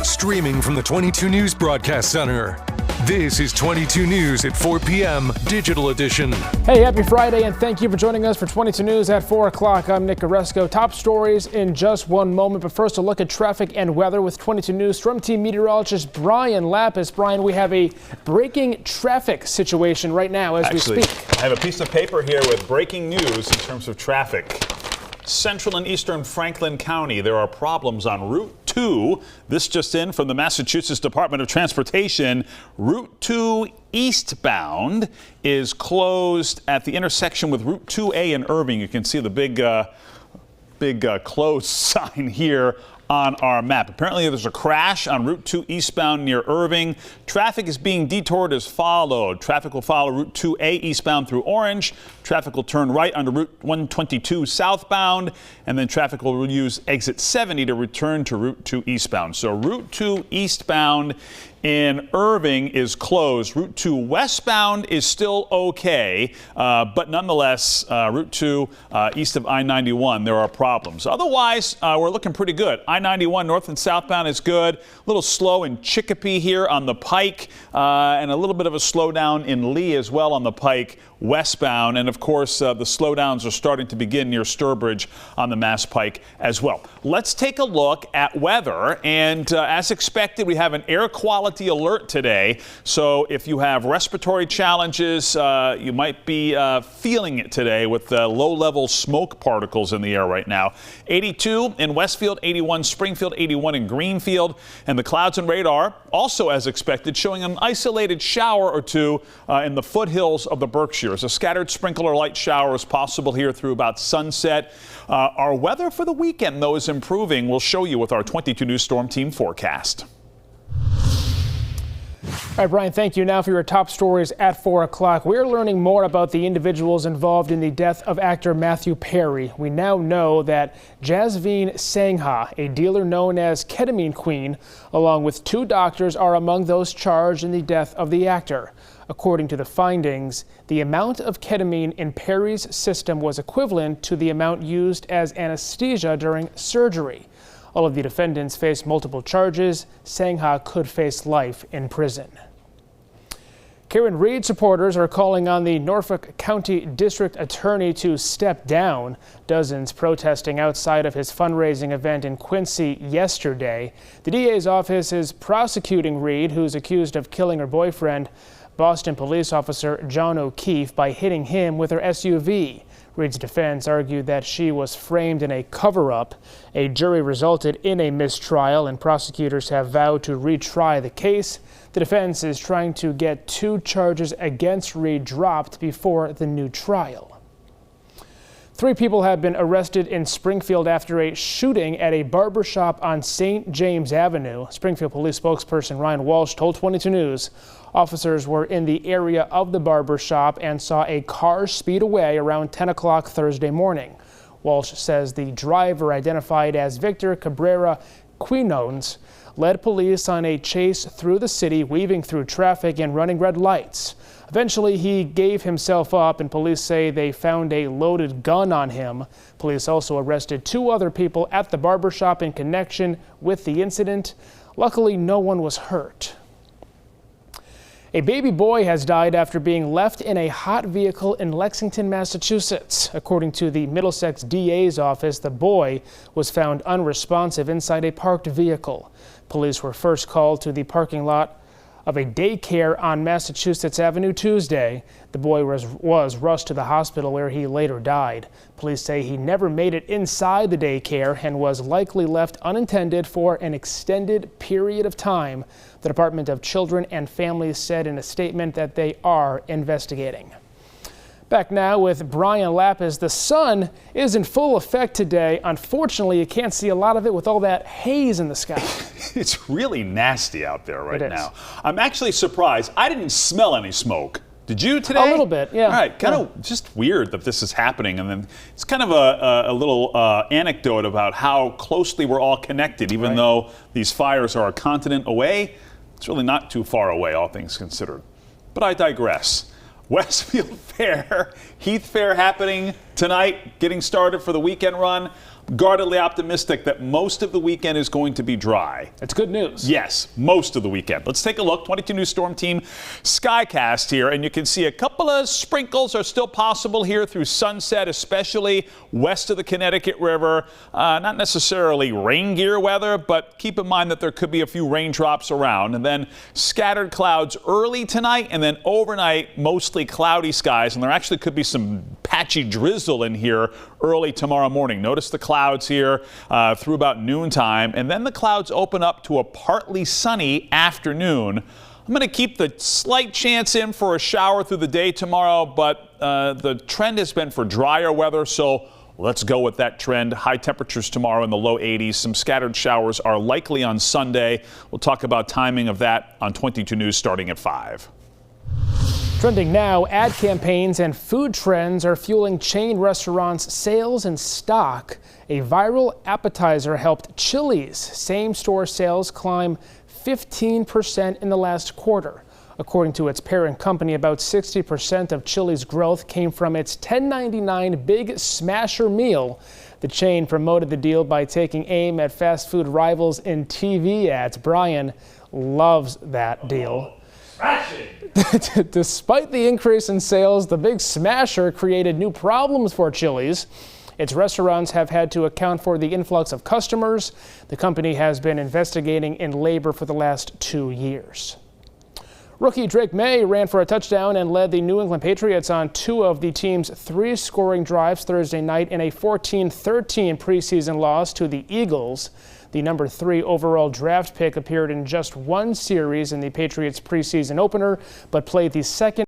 Streaming from the 22 News Broadcast Center. This is 22 News at 4 p.m. Digital Edition. Hey, happy Friday, and thank you for joining us for 22 News at 4 o'clock. I'm Nick Oresco. Top stories in just one moment, but first a look at traffic and weather with 22 News Storm Team meteorologist Brian Lapis. Brian, we have a breaking traffic situation right now as we speak. I have a piece of paper here with breaking news in terms of traffic. Central and eastern Franklin County, there are problems on Route 2. This just in from the Massachusetts Department of Transportation. Route 2 eastbound is closed at the intersection with Route 2A in Irving. You can see the big closed sign here on our map. Apparently there's a crash on Route 2 eastbound near Irving. Traffic is being detoured as followed. Traffic will follow Route 2A eastbound through Orange. Traffic will turn right onto Route 122 southbound, and then traffic will use exit 70 to return to Route 2 eastbound. So Route 2 eastbound in Irving is closed. Route 2 westbound is still okay, but nonetheless, Route 2 east of I-91, there are problems. Otherwise, we're looking pretty good. I-91 north and southbound is good. A little slow in Chicopee here on the Pike, and a little bit of a slowdown in Lee as well on the Pike westbound. And of course, the slowdowns are starting to begin near Sturbridge on the Mass Pike as well. Let's take a look at weather. And as expected, we have an air quality alert today. So if you have respiratory challenges, you might be feeling it today with low-level smoke particles in the air right now. 82 in Westfield, 81 Springfield, 81 in Greenfield. And the clouds and radar, also as expected, showing an isolated shower or two in the foothills of the Berkshires. A scattered sprinkle or light shower is possible here through about sunset. Our weather for the weekend, though, is improving. We'll show you with our 22 News Storm Team forecast. All right, Brian, thank you. Now for your top stories at 4 o'clock. We're learning more about the individuals involved in the death of actor Matthew Perry. We now know that Jasveen Sangha, a dealer known as Ketamine Queen, along with 2 doctors, are among those charged in the death of the actor. According to the findings, the amount of ketamine in Perry's system was equivalent to the amount used as anesthesia during surgery. All of the defendants face multiple charges. Sangha could face life in prison. Karen Reed supporters are calling on the Norfolk County District Attorney to step down. Dozens protesting outside of his fundraising event in Quincy yesterday. The DA's office is prosecuting Reed, who's accused of killing her boyfriend, Boston police officer John O'Keefe, by hitting him with her SUV. Reed's defense argued that she was framed in a cover-up. A jury resulted in a mistrial, and prosecutors have vowed to retry the case. The defense is trying to get 2 charges against Reed dropped before the new trial. 3 people have been arrested in Springfield after a shooting at a barber shop on St. James Avenue. Springfield police spokesperson Ryan Walsh told 22 News officers were in the area of the barber shop and saw a car speed away around 10 o'clock Thursday morning. Walsh says the driver, identified as Victor Cabrera Quinones, led police on a chase through the city, weaving through traffic and running red lights. Eventually, he gave himself up, and police say they found a loaded gun on him. Police also arrested 2 other people at the barbershop in connection with the incident. Luckily, no one was hurt. A baby boy has died after being left in a hot vehicle in Lexington, Massachusetts. According to the Middlesex DA's office, the boy was found unresponsive inside a parked vehicle. Police were first called to the parking lot of a daycare on Massachusetts Avenue Tuesday. The boy was rushed to the hospital where he later died. Police say he never made it inside the daycare and was likely left unattended for an extended period of time. The Department of Children and Families said in a statement that they are investigating. Back now with Brian Lapis. The sun is in full effect today. Unfortunately, you can't see a lot of it with all that haze in the sky. It's really nasty out there right now. I'm actually surprised. I didn't smell any smoke. Did you today? A little bit, yeah. All right, kind of just weird that this is happening. And then it's kind of a little anecdote about how closely we're all connected, even though these fires are a continent away. It's really not too far away, all things considered. But I digress. Westfield Fair, Heath Fair happening tonight, getting started for the weekend run. guardedly optimistic that most of the weekend is going to be dry. It's good news. Yes, most of the weekend. Let's take a look. 22 News Storm Team Skycast here, and you can see a couple of sprinkles are still possible here through sunset, especially west of the Connecticut River. Not necessarily rain gear weather, but keep in mind that there could be a few raindrops around. And then scattered clouds early tonight, and then overnight, mostly cloudy skies. And there actually could be some patchy drizzle in here early tomorrow morning. Notice the clouds here through about noontime, and then the clouds open up to a partly sunny afternoon. I'm going to keep the slight chance in for a shower through the day tomorrow, but the trend has been for drier weather, so let's go with that trend. High temperatures tomorrow in the low 80s. Some scattered showers are likely on Sunday. We'll talk about timing of that on 22 News starting at 5. Trending now, ad campaigns and food trends are fueling chain restaurants' sales and stock. A viral appetizer helped Chili's same-store sales climb 15% in the last quarter. According to its parent company, about 60% of Chili's growth came from its $10.99 Big Smasher meal. The chain promoted the deal by taking aim at fast food rivals in TV ads. Brian loves that deal. Despite the increase in sales, the Big Smasher created new problems for Chili's. Its restaurants have had to account for the influx of customers. The company has been investigating in labor for the last 2 years. Rookie Drake May ran for a touchdown and led the New England Patriots on 2 of the team's 3 scoring drives Thursday night in a 14-13 preseason loss to the Eagles. The number 3 overall draft pick appeared in just 1 series in the Patriots preseason opener, but played the second